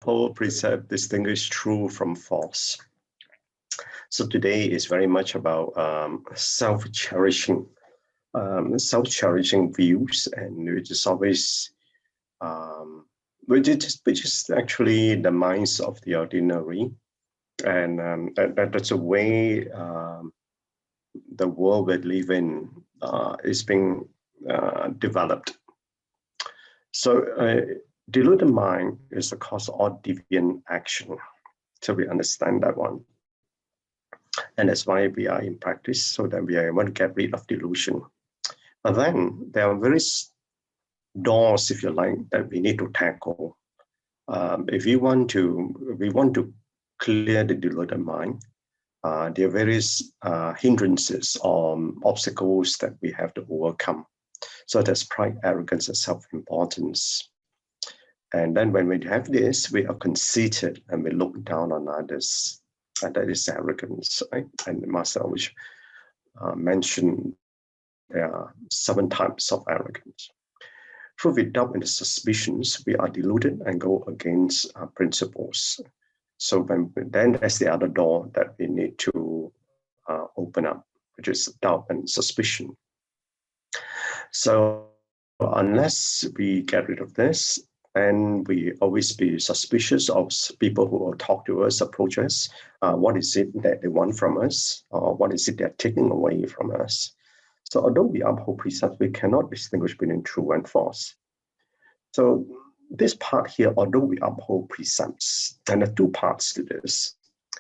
whole precept distinguish true from false. So today is very much about self-cherishing views, and which is always which is actually the minds of the ordinary, and that's a way the world we live in is being developed. So deluded mind is the cause of all deviant action. So we understand that one. And that's why we are in practice, so that we are able to get rid of delusion. But then there are various doors, if you like, that we need to tackle. If we want to clear the deluded mind, there are various hindrances or obstacles that we have to overcome. So that's pride, arrogance, and self-importance. And then when we have this, we are conceited and we look down on others. And that is arrogance, right? And the Master always mentioned there are 7 types of arrogance. Through we doubt and suspicions, we are deluded and go against principles. So then there's the other door that we need to open up, which is doubt and suspicion. So unless we get rid of this, and we always be suspicious of people who will talk to us, approach us. What is it that they want from us? Or what is it they're taking away from us? So although we uphold precepts, we cannot distinguish between true and false. So this part here, although we uphold precepts, and there are 2 parts to this.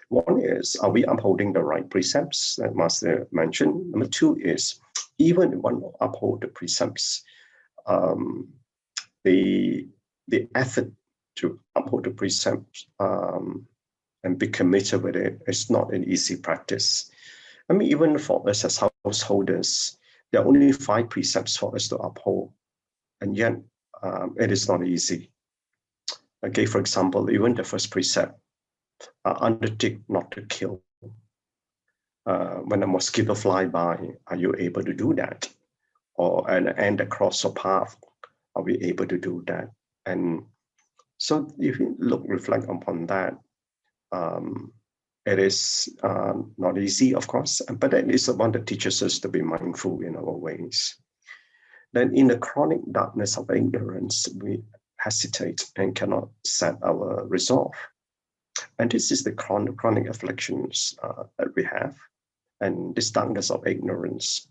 One is, are we upholding the right precepts that Master mentioned? Number 2 is, even if one uphold the precepts, the effort to uphold the precepts and be committed with it is not an easy practice. I mean, even for us as householders, there are only 5 precepts for us to uphold, and yet it is not easy. Okay, for example, even the first precept, undertake not to kill. When a mosquito fly by, are you able to do that? Or and across a path, are we able to do that? And so if you reflect upon that, it is not easy, of course, but it is one that teaches us to be mindful in our ways. Then in the chronic darkness of ignorance, we hesitate and cannot set our resolve. And this is the chronic afflictions that we have. And this darkness of ignorance,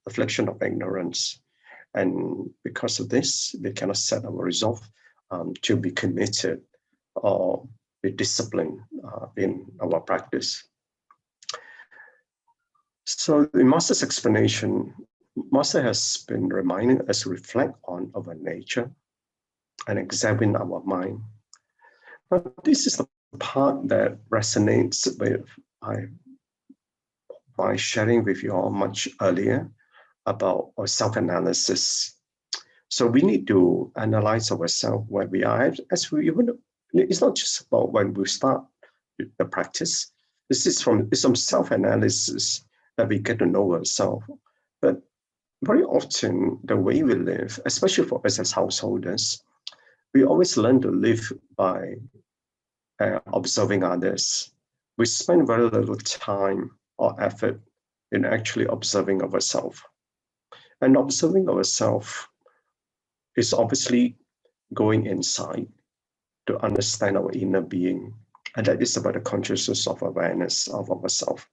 affliction of ignorance. And because of this, we cannot set our resolve to be committed or be disciplined in our practice. So in Master's explanation, Master has been reminding us to reflect on our nature and examine our mind. But this is the part that resonates with my sharing with you all much earlier about our self-analysis. So we need to analyze ourselves where we are. It's not just about when we start the practice. It's from self-analysis that we get to know ourselves. But very often, the way we live, especially for us as householders, we always learn to live by observing others. We spend very little time or effort in actually observing ourselves. And observing ourselves is obviously going inside to understand our inner being. And that is about the consciousness of awareness of ourselves.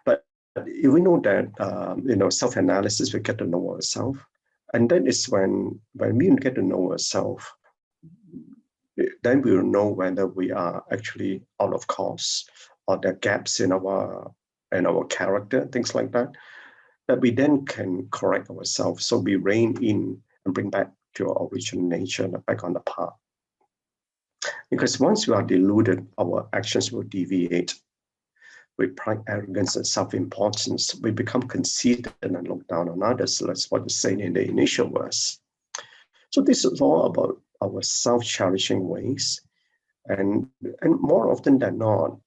But if we know that, self-analysis, we get to know ourselves. And that is when we get to know ourselves, then we will know whether we are actually out of course or there are gaps in our character, things like that, that we then can correct ourselves. So we rein in and bring back to our original nature and back on the path. Because once we are deluded, our actions will deviate. With pride, arrogance, and self-importance, we become conceited and look down on others. That's what is saying in the initial verse. So this is all about our self-cherishing ways. And more often than not,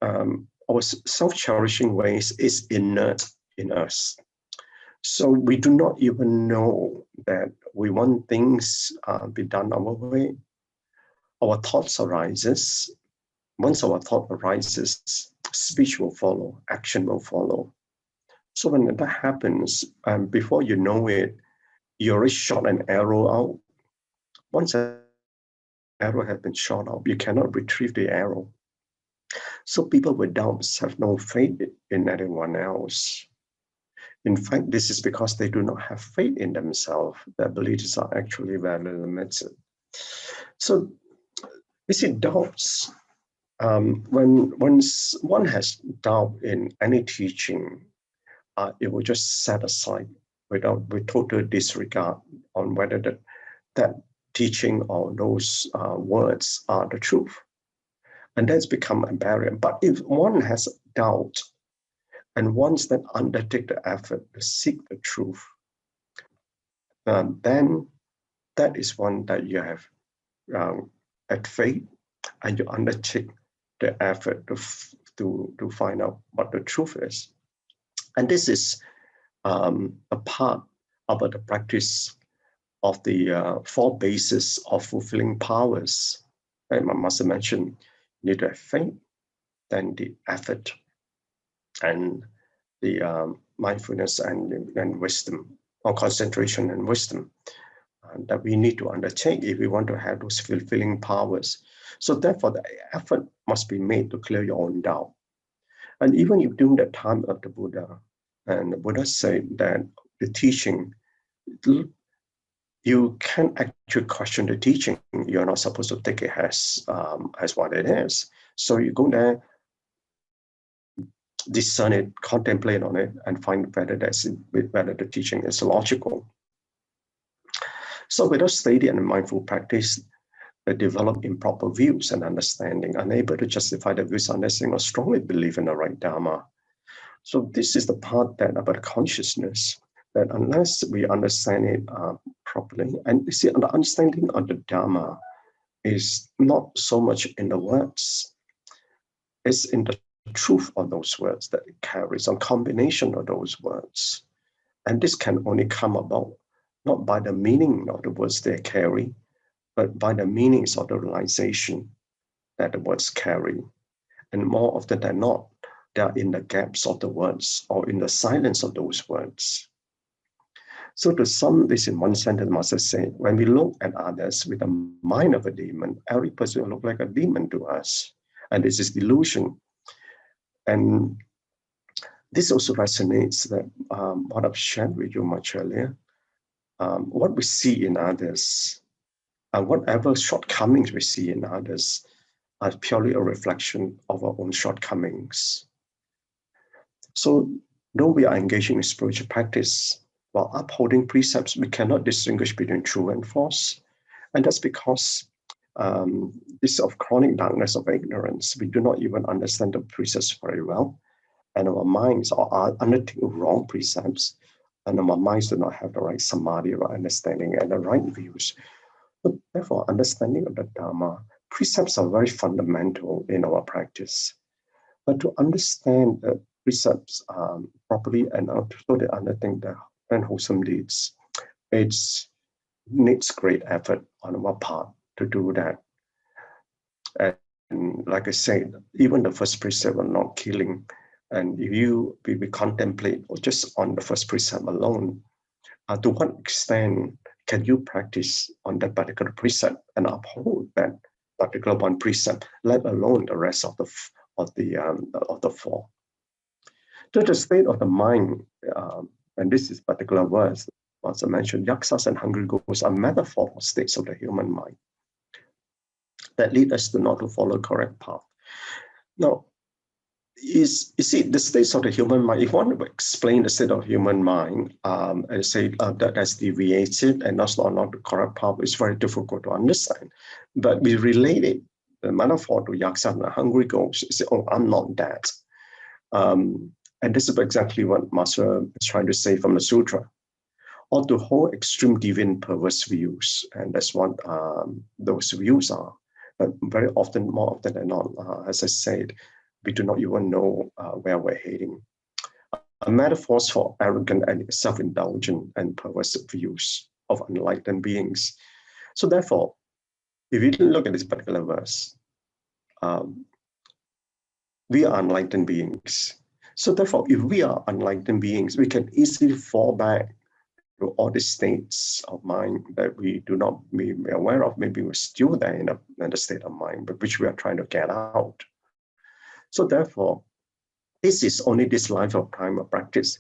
our self-cherishing ways is inert in us. So we do not even know that we want things be done our way, our thoughts arises. Once our thought arises, speech will follow, action will follow. So when that happens, before you know it, you already shot an arrow out. Once an arrow has been shot out, you cannot retrieve the arrow. So people with doubts have no faith in anyone else. In fact, this is because they do not have faith in themselves. Their beliefs are actually very limited. So, you see, doubts, once one has doubt in any teaching, it will just set aside with total disregard on whether that teaching or those words are the truth. And that's become a barrier. But if one has doubt and wants then undertake the effort to seek the truth, then that is one that you have at faith, and you undertake the effort to find out what the truth is. And this is a part about the practice of the 4 bases of fulfilling powers. And my master mentioned, you need to have faith, then the effort, and the mindfulness and wisdom, or concentration and wisdom that we need to undertake if we want to have those fulfilling powers. So therefore, the effort must be made to clear your own doubt. And even if during the time of the Buddha, and the Buddha said that the teaching, you can actually question the teaching. You're not supposed to take it as what it is. So you go there, discern it, contemplate on it, and find whether the teaching is logical. So without steady and mindful practice, they develop improper views and understanding, unable to justify the views unless they strongly believe in the right Dharma. So this is the part that about consciousness, that unless we understand it properly, and you see, the understanding of the Dharma is not so much in the words, it's in the truth of those words that it carries, a combination of those words. And this can only come about not by the meaning of the words they carry, but by the meanings of the realization that the words carry. And more often than not, they are in the gaps of the words or in the silence of those words. So to sum this in one sentence, the Master said, when we look at others with the mind of a demon, every person will look like a demon to us. And this is delusion. And this also resonates that what I've shared with you much earlier. What we see in others, whatever shortcomings we see in others, are purely a reflection of our own shortcomings. So, though we are engaging in spiritual practice, while upholding precepts, we cannot distinguish between true and false. And that's because this of chronic darkness of ignorance, we do not even understand the precepts very well. And our minds are undertaking wrong precepts, and our minds do not have the right samadhi, right understanding, and the right views. But therefore, understanding of the Dharma, precepts are very fundamental in our practice. But to understand the precepts properly and so they undertake the unwholesome deeds, it needs great effort on our part to do that. And like I said, even the first precept of not killing, and if we contemplate or just on the first precept alone, to what extent can you practice on that particular precept and uphold that particular one precept, let alone the rest of the 4? To the state of the mind, and this is particular words, as I mentioned, yaksas and hungry ghosts are metaphorical states of the human mind that lead us to not to follow correct path. Now, you see, the states of the human mind, if one would explain the state of human mind and say that that's deviated and that's not the correct path, it's very difficult to understand. But we relate it, the metaphor to yaksa and hungry ghosts, say, oh, I'm not that. And this is exactly what Master is trying to say from the sutra. Or to hold extreme deviant perverse views, and that's what those views are. But very often, more often than not, as I said, we do not even know where we're heading. Metaphors for arrogant and self-indulgent and perverse views of enlightened beings. So therefore, if you look at this particular verse, we are enlightened beings. So therefore, if we are enlightened beings, we can easily fall back to all the states of mind that we do not be aware of. Maybe we're still there in the state of mind, but which we are trying to get out. So therefore, this is only this life of time of practice.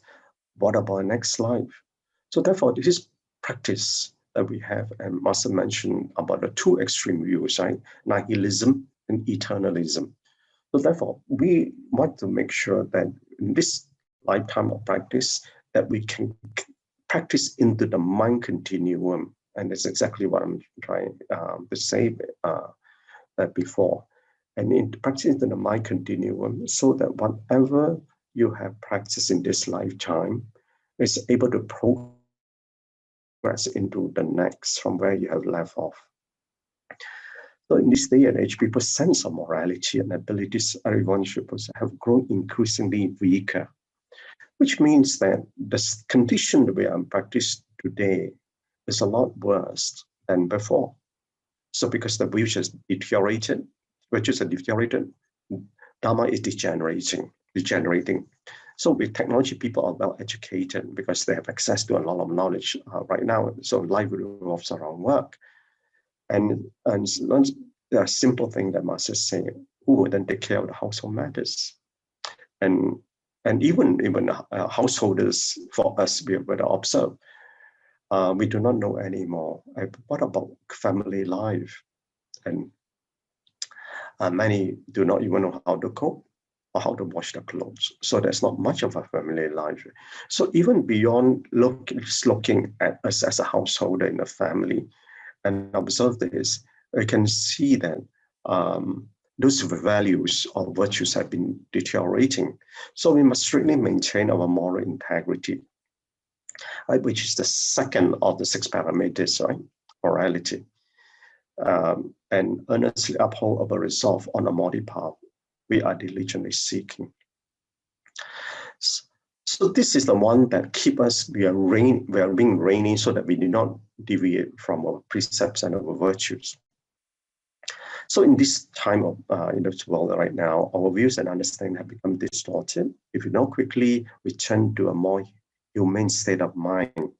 What about next life? So therefore, this is practice that we have, and Master mentioned about the two extreme views, right? Nihilism and eternalism. So therefore, we want to make sure that in this lifetime of practice, that we can practice into the mind continuum. And that's exactly what I'm trying to say before. And in practicing into the mind continuum, so that whatever you have practiced in this lifetime is able to progress into the next from where you have left off. So in this day and age, people's sense of morality and abilities, everyone should have grown increasingly weaker, which means that the condition that we are practicing today is a lot worse than before. So because the virtues deteriorated, Dharma is degenerating. So with technology, people are well educated because they have access to a lot of knowledge right now. So life revolves around work. And a simple thing that Master say, who would then take care of the household matters? And even householders, for us, we would observe, we do not know anymore. What about family life? And many do not even know how to cook or how to wash the clothes. So there's not much of a family life. So even beyond looking at us as a householder in a family and observe this, we can see that those values or virtues have been deteriorating. So we must strictly maintain our moral integrity, right, which is the second of the 6 parameters, right? Morality. And earnestly uphold our resolve on the moral path we are diligently seeking. So this is the one that keep us, we are being reigning so that we do not deviate from our precepts and our virtues. So in this time of in this world right now, our views and understanding have become distorted. If we don't quickly return to a more humane state of mind,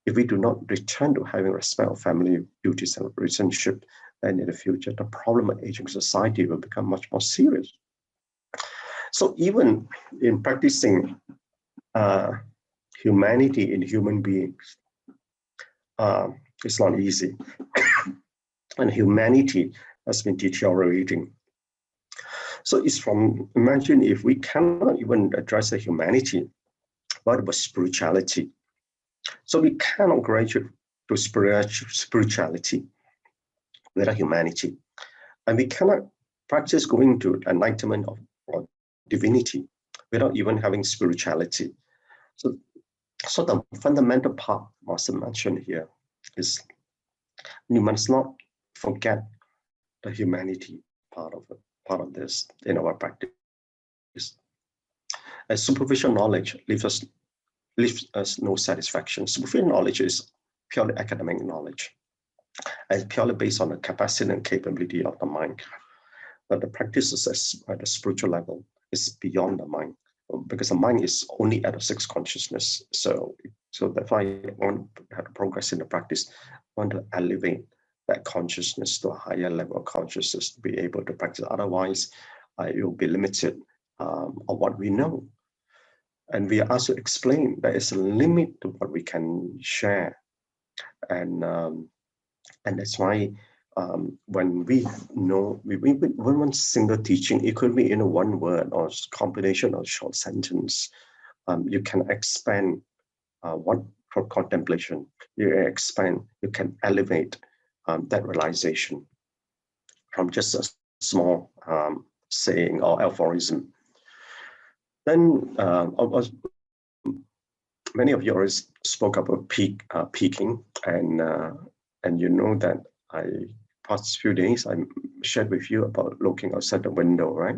if we do not return to having respect of family duties and relationship, then in the future, the problem of aging society will become much more serious. So even in practicing humanity in human beings, it's not easy. And humanity has been deteriorating. So it's from, imagine if we cannot even address the humanity, what about spirituality? So we cannot graduate to spirituality without humanity. And we cannot practice going to enlightenment or divinity without even having spirituality. So the fundamental part Master mentioned here is you must not forget the humanity part of this in our practice. As superficial knowledge leaves us no satisfaction. Superficial knowledge is purely academic knowledge, and purely based on the capacity and capability of the mind. But the practices at the spiritual level is beyond the mind, because the mind is only at a 6 consciousness. So that's why I want to have to progress in the practice. I want to elevate that consciousness to a higher level of consciousness to be able to practice. Otherwise, it will be limited of what we know. And we are asked to explain there is a limit to what we can share. And that's why when we know, one single teaching, it could be in one word or combination of short sentence. You can expand what for contemplation. You expand, you can elevate that realization from just a small saying or aphorism. Then many of you already spoke about peaking, and you know that past few days I shared with you about looking outside the window, right?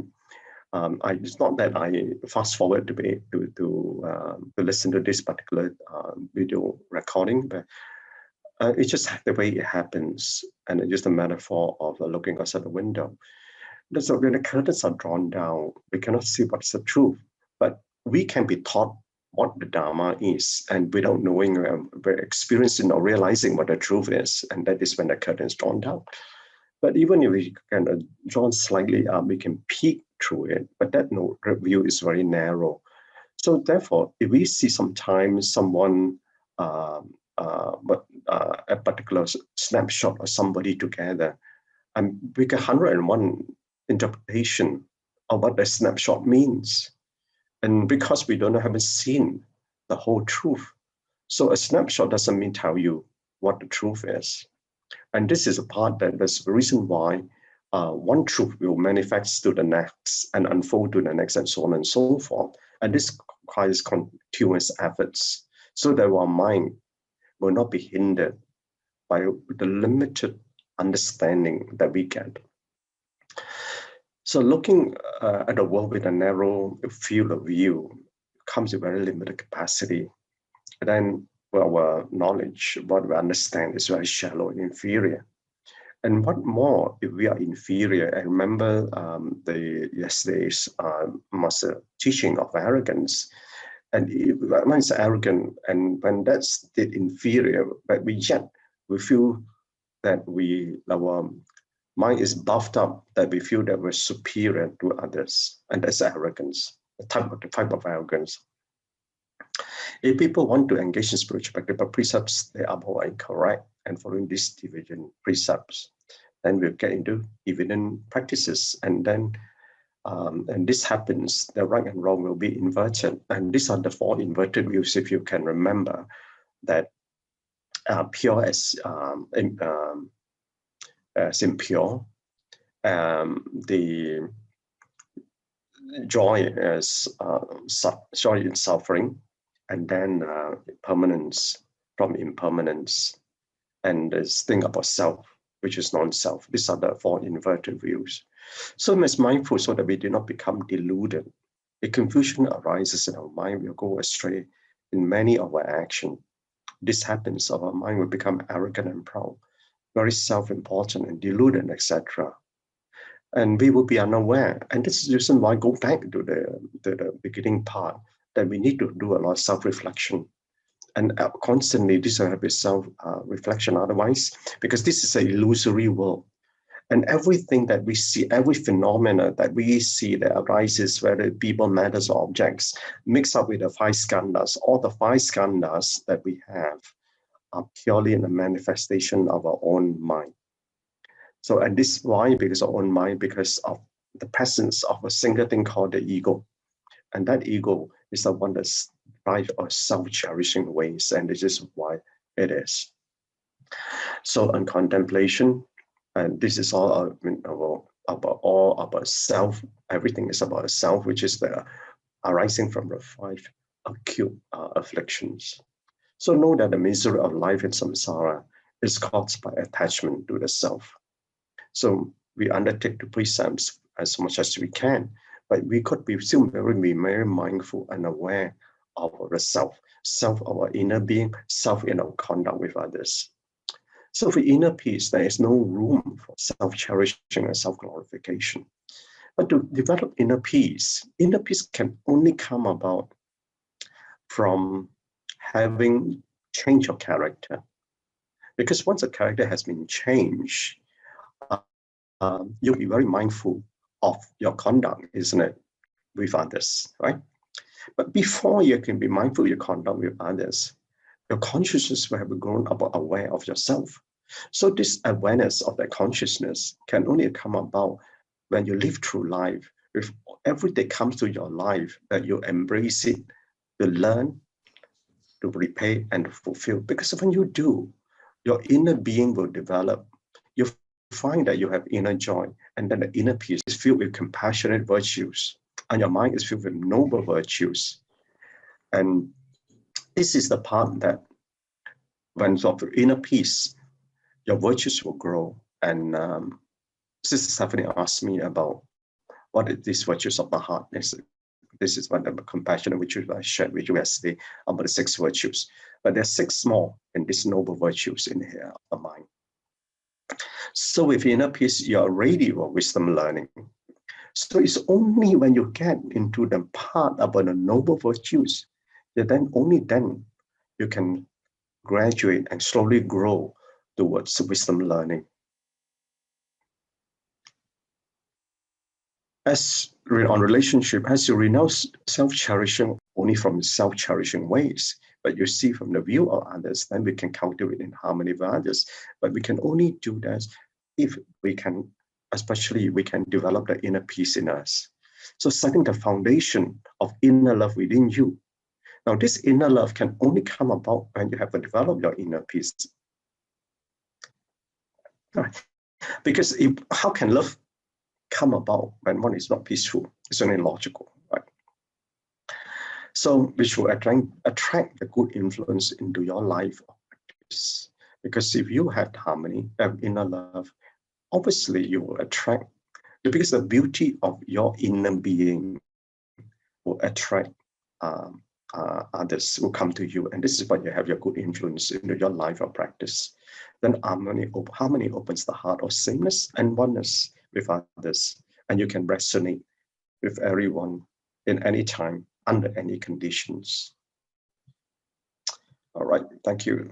It's not that I fast forward to listen to this particular video recording, but it's just the way it happens. And I use the metaphor of looking outside the window. So when the curtains are drawn down, we cannot see what's the truth, but we can be taught what the Dharma is, and without knowing, we're experiencing or realizing what the truth is, and that is when the curtain is drawn down. But even if we can draw slightly up, we can peek through it, but that view is very narrow. So therefore, if we see sometimes someone, a particular snapshot of somebody together, and we get 101 interpretation of what the snapshot means. And because we haven't seen the whole truth, so a snapshot doesn't mean tell you what the truth is. And this is a part that is the reason why one truth will manifest to the next and unfold to the next and so on and so forth. And this requires continuous efforts so that our mind will not be hindered by the limited understanding that we get. So looking at the world with a narrow field of view comes with very limited capacity. And then our knowledge, what we understand is very shallow and inferior. And what more if we are inferior? I remember yesterday's master teaching of arrogance. And when it's arrogant, and when that's the inferior, but we feel that our mind is buffed up, that we feel that we're superior to others, and that's arrogance, the type of arrogance. If people want to engage in spiritual practice, but precepts they are more incorrect, and following these divergent precepts, then we'll get into evident practices, and then and this happens, the right and wrong will be inverted, and these are the four inverted views. If you can remember that pure as impure, the joy as joy in suffering, and then permanence from impermanence, and this thing about self, which is non-self. These are the four inverted views. So we must be mindful so that we do not become deluded. If confusion arises in our mind, we'll go astray in many of our actions. This happens, our mind will become arrogant and proud, very self-important and deluded, etc. And we will be unaware. And this is the reason why I go back to the beginning part, that we need to do a lot of self-reflection. And constantly this will have a self-reflection otherwise, because this is an illusory world. And everything that we see, every phenomena that we see that arises, whether people, matters, or objects, mixed up with the five skandhas, all the five skandhas that we have are purely in a manifestation of our own mind. So, and this is why, because of our own mind, because of the presence of a single thing called the ego. And that ego is the one that's drives our self-cherishing ways, and this is why it is. So, on contemplation, and this is all about self. Everything is about self, which is the arising from the five acute afflictions. So know that the misery of life in samsara is caused by attachment to the self. So we undertake the precepts as much as we can, but we could be still very mindful and aware of the self of our inner being, self in our conduct with others. So for inner peace, there is no room for self-cherishing and self-glorification. But to develop inner peace can only come about from having change of character. Because once a character has been changed, you'll be very mindful of your conduct, isn't it, with others, right? But before you can be mindful of your conduct with others, your consciousness will have grown aware of yourself. So this awareness of that consciousness can only come about when you live through life. If every day comes to your life, that you embrace it, to learn, to repay, and to fulfill. Because when you do, your inner being will develop. You find that you have inner joy, and then the inner peace is filled with compassionate virtues, and your mind is filled with noble virtues. And this is the part that when of inner peace, your virtues will grow. And Sister Stephanie asked me about what are these virtues of the heart. This is what the compassion which I shared with you yesterday about the 6 virtues. But there are 6 more in these noble virtues in here of the mind. So with inner peace, you're ready for wisdom learning. So it's only when you get into the part about the noble virtues, that then only then you can graduate and slowly grow towards wisdom learning. As on relationship, as you renounce self-cherishing only from self-cherishing ways, but you see from the view of others, then we can cultivate in harmony with others. But we can only do that if we can, especially we can develop the inner peace in us. So setting the foundation of inner love within you. Now, this inner love can only come about when you have developed your inner peace. Because how can love come about when one is not peaceful? It's only logical, right? So we should attract the good influence into your life. Because if you have harmony, have inner love, obviously you will attract, because the beauty of your inner being will attract others who come to you. And this is when you have your good influence into your life or practice. Then harmony opens the heart of sameness and oneness with others. And you can resonate with everyone in any time, under any conditions. All right, thank you.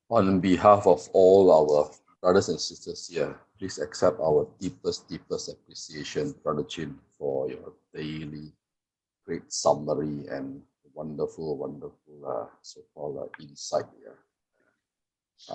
On behalf of all our brothers and sisters here, please accept our deepest appreciation, Brother Chin, for your daily great summary and wonderful so-called insight here.